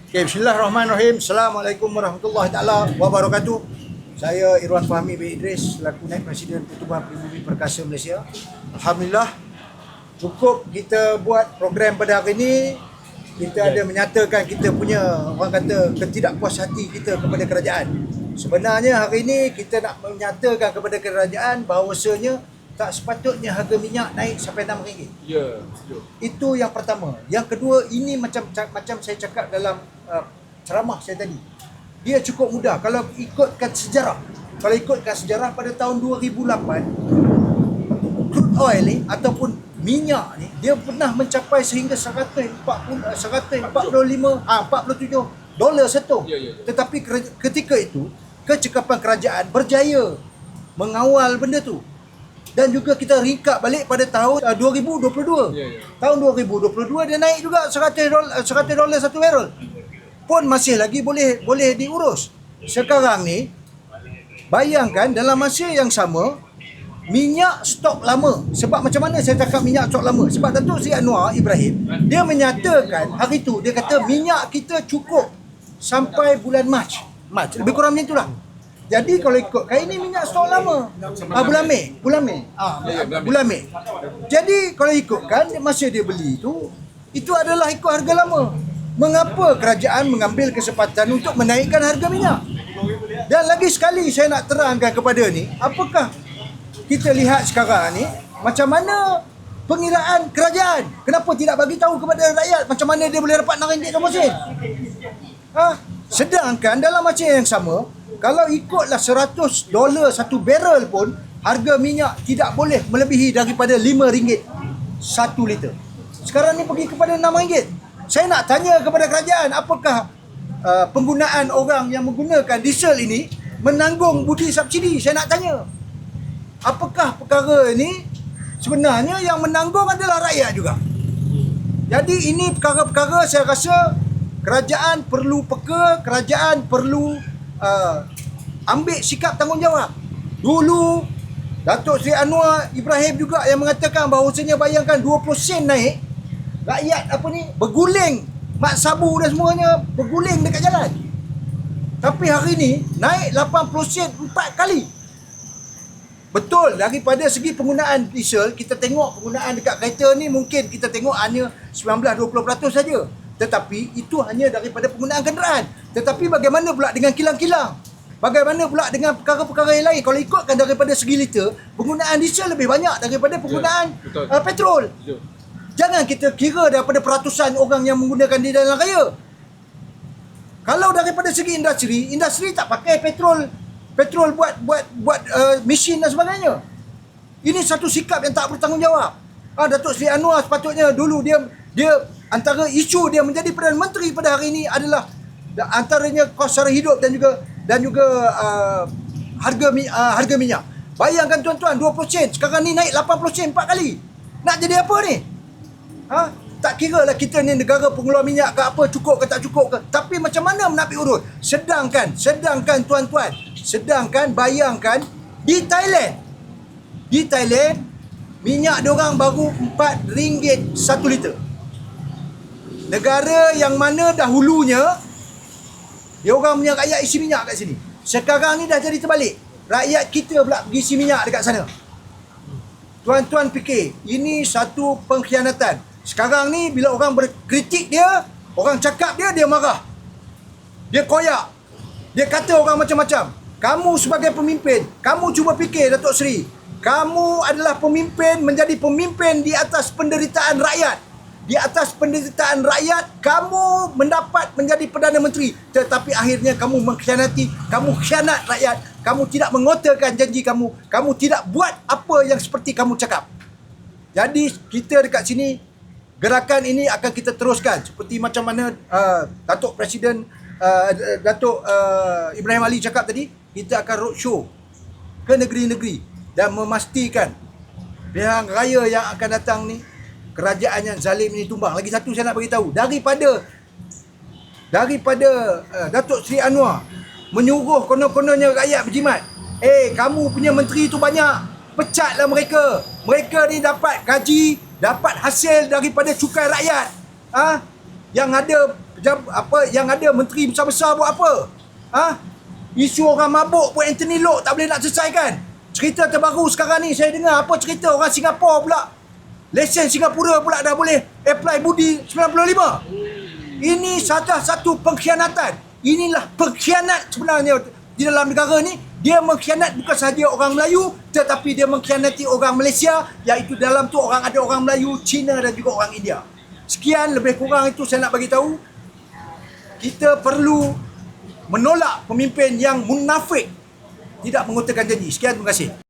Okay, bismillahirrahmanirrahim. Assalamualaikum warahmatullahi taala wabarakatuh. Saya Irwan Fahmi bin Idris, selaku Naib Presiden Pertubuhan Pribumi Perkasa Malaysia. Alhamdulillah, cukup kita buat program pada hari ini. Kita ada menyatakan kita punya, orang kata, ketidakpuas hati kita kepada kerajaan. Sebenarnya hari ini kita nak menyatakan kepada kerajaan bahawasanya tak sepatutnya harga minyak naik sampai RM6. Ya, Itu yang pertama. Yang kedua, ini macam saya cakap dalam ceramah saya tadi. Dia cukup mudah kalau ikutkan sejarah. Kalau ikutkan sejarah pada tahun 2008, crude oil ni ataupun minyak ni dia pernah mencapai sehingga 147 dolar satu. Ya. Tetapi ketika itu kecekapan kerajaan berjaya mengawal benda tu. Dan juga kita ringkap balik pada tahun 2022. Ya. Tahun 2022 dia naik juga 100 dolar satu barrel. Pun masih lagi boleh diurus. Sekarang ni bayangkan dalam masa yang sama minyak stok lama. Sebab macam mana saya cakap minyak stok lama? Sebab Datuk Seri Anwar Ibrahim dia menyatakan hari tu, dia kata minyak kita cukup sampai bulan Mac, lebih kurang macam itulah. Jadi kalau ikutkan ini minyak stok lama. Bulan Mei. Bulan Mei. Jadi kalau ikutkan masa dia beli itu adalah ikut harga lama. Mengapa kerajaan mengambil kesempatan untuk menaikkan harga minyak? Dan lagi sekali saya nak terangkan kepada ni, apakah kita lihat sekarang ni macam mana pengiraan kerajaan? Kenapa tidak bagi tahu kepada rakyat macam mana dia boleh dapat RM6 sen? Sedangkan dalam masa yang sama, kalau ikutlah 100 dolar satu barrel pun, harga minyak tidak boleh melebihi daripada RM5 1 liter. Sekarang ni pergi kepada RM6. Saya nak tanya kepada kerajaan, apakah penggunaan orang yang menggunakan diesel ini menanggung budi subsidi? Saya nak tanya. Apakah perkara ini sebenarnya yang menanggung adalah rakyat juga? Jadi ini perkara-perkara saya rasa kerajaan perlu peka, kerajaan perlu ambil sikap tanggungjawab. Dulu Datuk Seri Anwar Ibrahim juga yang mengatakan bahawasanya bayangkan 20 sen naik, rakyat berguling, mak sabu dan semuanya berguling dekat jalan. Tapi hari ni naik 80 sen 4 kali. Betul, daripada segi penggunaan diesel, kita tengok penggunaan dekat kereta ni mungkin kita tengok hanya 19-20% saja. Tetapi itu hanya daripada penggunaan kenderaan. Tetapi bagaimana pula dengan kilang-kilang? Bagaimana pula dengan perkara-perkara yang lain? Kalau ikutkan daripada segi liter, penggunaan diesel lebih banyak daripada penggunaan petrol. Jangan kita kira daripada peratusan orang yang menggunakan di dalam raya. Kalau daripada segi industri tak pakai petrol buat mesin dan sebagainya. Ini satu sikap yang tak bertanggungjawab. Datuk Seri Anwar sepatutnya dulu dia antara isu dia menjadi Perdana Menteri pada hari ini adalah antaranya kos sara hidup dan juga harga minyak. Bayangkan tuan-tuan, 20 sen sekarang ni naik 80 sen 4 kali. Nak jadi apa ni? Tak kira lah kita ni negara pengeluar minyak ke apa, cukup ke tak cukup ke. Tapi macam mana nak urus? Sedangkan tuan-tuan, bayangkan di Thailand minyak diorang baru RM4 1 liter. Negara yang mana dahulunya diorang punya rakyat isi minyak kat sini. Sekarang ni dah jadi terbalik. Rakyat kita pula pergi isi minyak dekat sana. Tuan-tuan fikir, ini satu pengkhianatan. Sekarang ni bila orang berkritik dia, orang cakap dia marah. Dia koyak. Dia kata orang macam-macam. Kamu sebagai pemimpin, kamu cuba fikir Datuk Seri. Kamu adalah pemimpin, menjadi pemimpin di atas penderitaan rakyat. Di atas penderitaan rakyat, kamu mendapat menjadi Perdana Menteri. Tetapi akhirnya kamu mengkhianati, kamu khianat rakyat. Kamu tidak mengotorkan janji kamu. Kamu tidak buat apa yang seperti kamu cakap. Jadi kita dekat sini, gerakan ini akan kita teruskan. Seperti macam mana Datuk Presiden Datuk Ibrahim Ali cakap tadi, kita akan roadshow ke negeri-negeri dan memastikan pilihan raya yang akan datang ni, kerajaan yang zalim ini tumbang. Lagi satu saya nak beritahu, daripada Datuk Seri Anwar menyuruh konon-kononnya rakyat berjimat, kamu punya menteri tu banyak, pecatlah mereka. Mereka ni dapat gaji, dapat hasil daripada cukai rakyat. Yang ada apa yang ada menteri besar-besar buat apa? Ha? Isu orang mabuk pun Anthony Loke tak boleh nak selesaikan. Cerita terbaru sekarang ni saya dengar apa cerita orang Singapura pula. Lesen Singapura pula dah boleh apply budi 95. Ini salah satu pengkhianatan. Inilah pengkhianat sebenarnya di dalam negara ni. Dia mengkhianat bukan sahaja orang Melayu, tetapi dia mengkhianati orang Malaysia, iaitu dalam tu ada orang Melayu, Cina dan juga orang India. Sekian lebih kurang itu saya nak bagi tahu. Kita perlu menolak pemimpin yang munafik, tidak mengutarakan janji. Sekian, terima kasih.